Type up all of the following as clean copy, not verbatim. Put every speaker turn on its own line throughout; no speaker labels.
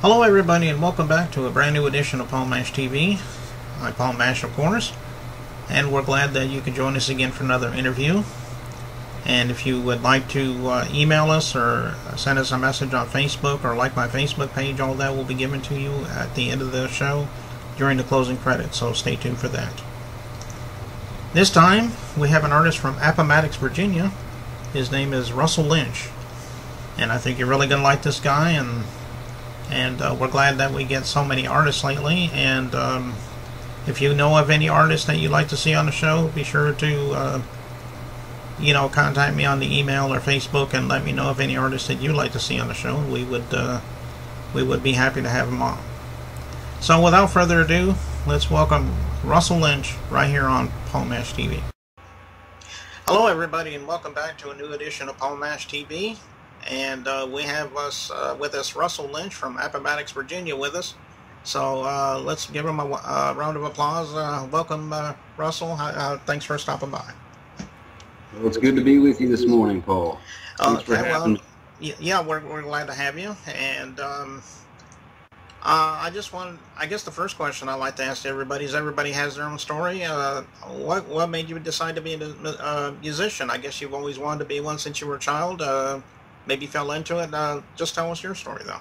Hello everybody and welcome back to a brand new edition of Paul Mash TV. I'm Paul Mash, of course, and we're glad that you can join us again for another interview. And if you would like to email us or send us a message on Facebook or like my Facebook page, all that will be given to you at the end of the show during the closing credits, so stay tuned for that. This time we have an artist from Appomattox, Virginia. His name is Russell Lynch, and I think you're really going to like this guy, and we're glad that we get so many artists lately. And if you know of any artists that you'd like to see on the show, be sure to contact me on the email or Facebook and let me know of any artists that you'd like to see on the show. We would be happy to have them on. So without further ado, let's welcome Russell Lynch right here on Paul Mash TV. Hello everybody and welcome back to a new edition of Paul Mash TV. And we have with us Russell Lynch from Appomattox, Virginia with us. So let's give him a round of applause. Welcome, Russell. Thanks for stopping by.
Well, it's good to be with you this morning, Paul. Thanks for having me.
Yeah, we're glad to have you. And I guess the first question I like to ask everybody is, everybody has their own story. What made you decide to be a musician? I guess you've always wanted to be one since you were a child. Maybe fell into it. Just tell us your story, though.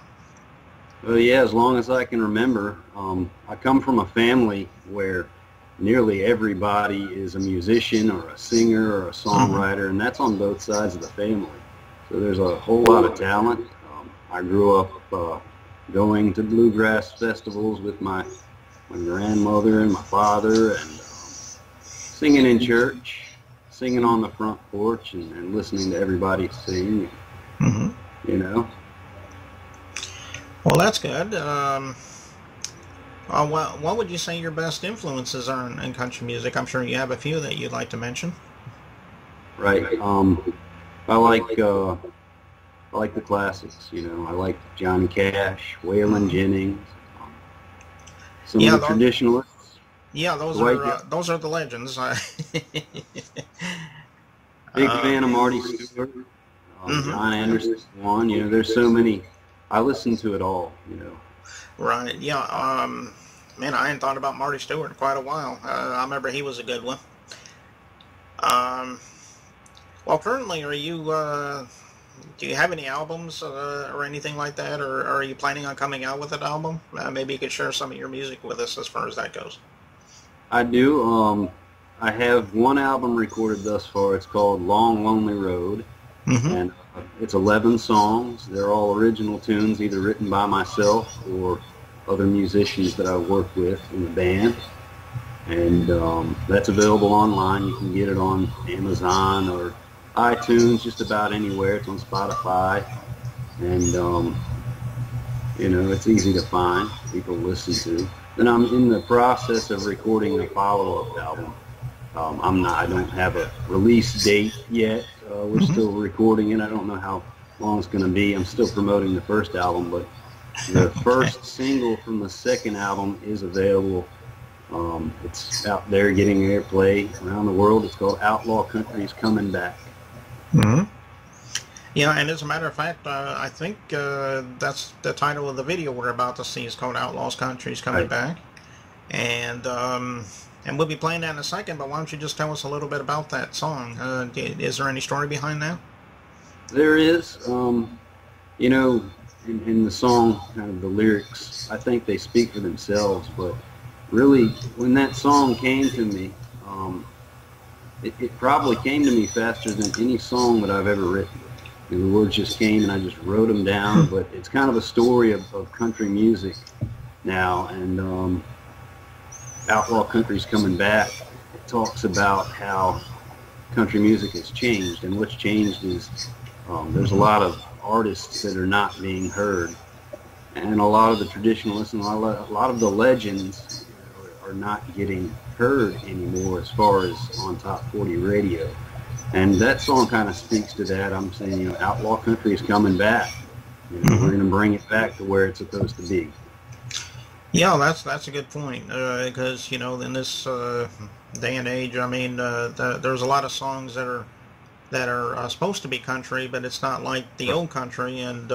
Well, yeah, as long as I can remember. I come from a family where nearly everybody is a musician or a singer or a songwriter, and that's on both sides of the family. So there's a whole lot of talent. I grew up going to bluegrass festivals with my grandmother and my father, and singing in church, singing on the front porch, and listening to everybody sing. You know.
Well, that's good. What would you say your best influences are in country music? I'm sure you have a few that you'd like to mention.
Right. I like the classics. You know, I like Johnny Cash, Waylon Jennings, some of the traditionalists.
Yeah, those are the legends.
Big fan of Marty Stewart. John Anderson, one. You know, there's so many. I listen to it all. You know.
Right. Yeah. Man, I hadn't thought about Marty Stewart in quite a while. I remember he was a good one. Well, currently, are you? Do you have any albums or anything like that, or are you planning on coming out with an album? Maybe you could share some of your music with us as far as that goes.
I do. I have one album recorded thus far. It's called Long Lonely Road. And it's 11 songs. They're all original tunes, either written by myself or other musicians that I work with in the band. And that's available online. You can get it on Amazon or iTunes, just about anywhere. It's on Spotify. And, you know, it's easy to find, people listen to. And I'm in the process of recording a follow-up album. I don't have a release date yet. We're still recording it. I don't know how long it's going to be. I'm still promoting the first album, but the first single from the second album is available. It's out there getting airplay around the world. It's called Outlaw Country's Coming Back.
Yeah, and as a matter of fact, I think that's the title of the video we're about to see. Is called Outlaws Country's Coming Back. And we'll be playing that in a second, but why don't you just tell us a little bit about that song? Is there any story behind that?
There is. You know, in the song, kind of the lyrics, I think they speak for themselves, but really, when that song came to me, it probably came to me faster than any song that I've ever written. The words just came and I just wrote them down, but it's kind of a story of country music now, and Outlaw Country's Coming Back. It talks about how country music has changed, and what's changed is there's a lot of artists that are not being heard, and a lot of the traditionalists and a lot of the legends are not getting heard anymore as far as on Top 40 radio. And that song kind of speaks to that. I'm saying, you know, Outlaw Country is coming back. You know, we're going to bring it back to where it's supposed to be.
Yeah, that's a good point, because, you know, in this day and age, I mean, there's a lot of songs that are supposed to be country, but it's not like the old country, and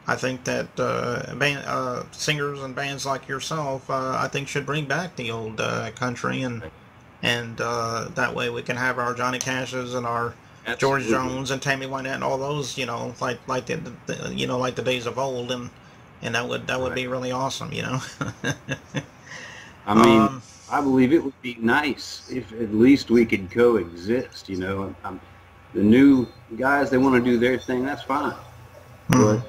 I think that singers and bands like yourself, I think, should bring back the old country, and that way we can have our Johnny Cashes and our
Absolutely.
George Jones and Tammy Wynette and all those, you know, like the you know, like the days of old, and that would be really awesome, you know.
I mean, I believe it would be nice if at least we could coexist, you know. The new guys, they want to do their thing, that's fine. But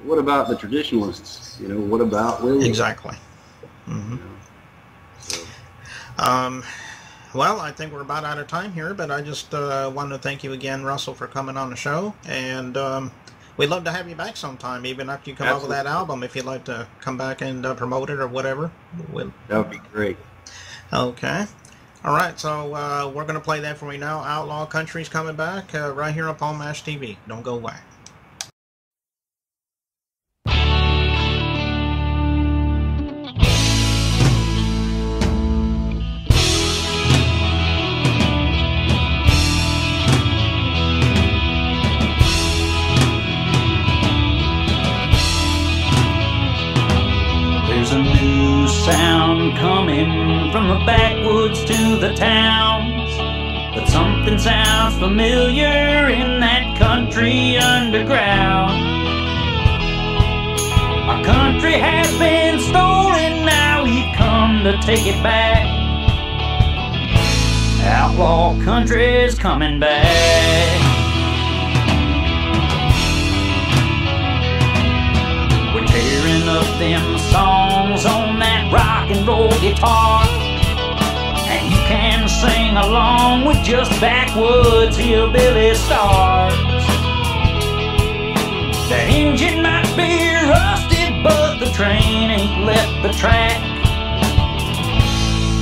what about the traditionalists? You know, what about Willie?
Exactly. You know, so. Well, I think we're about out of time here, but I just wanted to thank you again, Russell, for coming on the show, and we'd love to have you back sometime, even after you come up with that album, if you'd like to come back and promote it or whatever.
That would be great.
Okay. All right, so we're going to play that for you now. Outlaw Country's coming back right here on Appomattox TV. Don't go away.
There's a new sound coming from the backwoods to the towns, but something sounds familiar in that country underground. Our country has been stolen, now we've come to take it back. Outlaw country's coming back. Tearing up them songs on that rock and roll guitar, and you can sing along with just backwoods hillbilly stars. The engine might be rusted, but the train ain't left the track.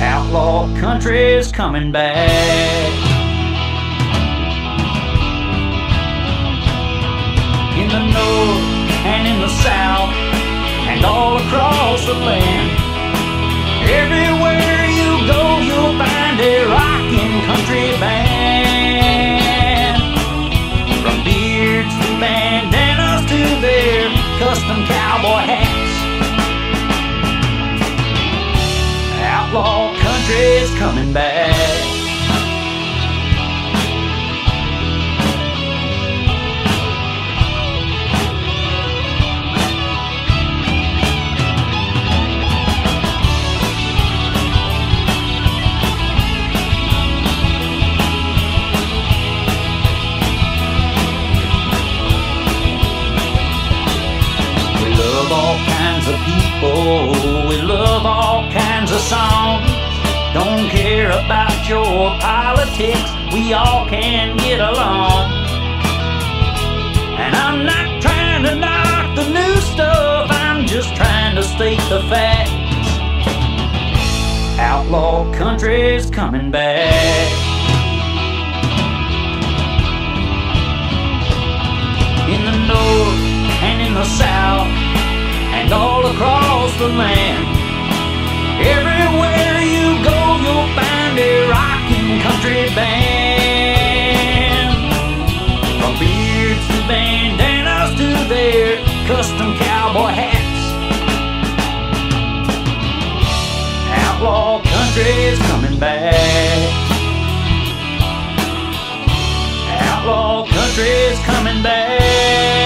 Outlaw country's coming back. In the north and in the south, and all across the land, everywhere you go you'll find a rockin' country band. From beards to bandanas to their custom cowboy hats, outlaw country's coming back. All kinds of people, we love all kinds of songs. Don't care about your politics, we all can get along. And I'm not trying to knock the new stuff, I'm just trying to state the facts. Outlaw country's coming back. In the north and in the south, and all across the land, everywhere you go you'll find a rockin' country band. From beards to bandanas to their custom cowboy hats, outlaw country's coming back. Outlaw country's coming back.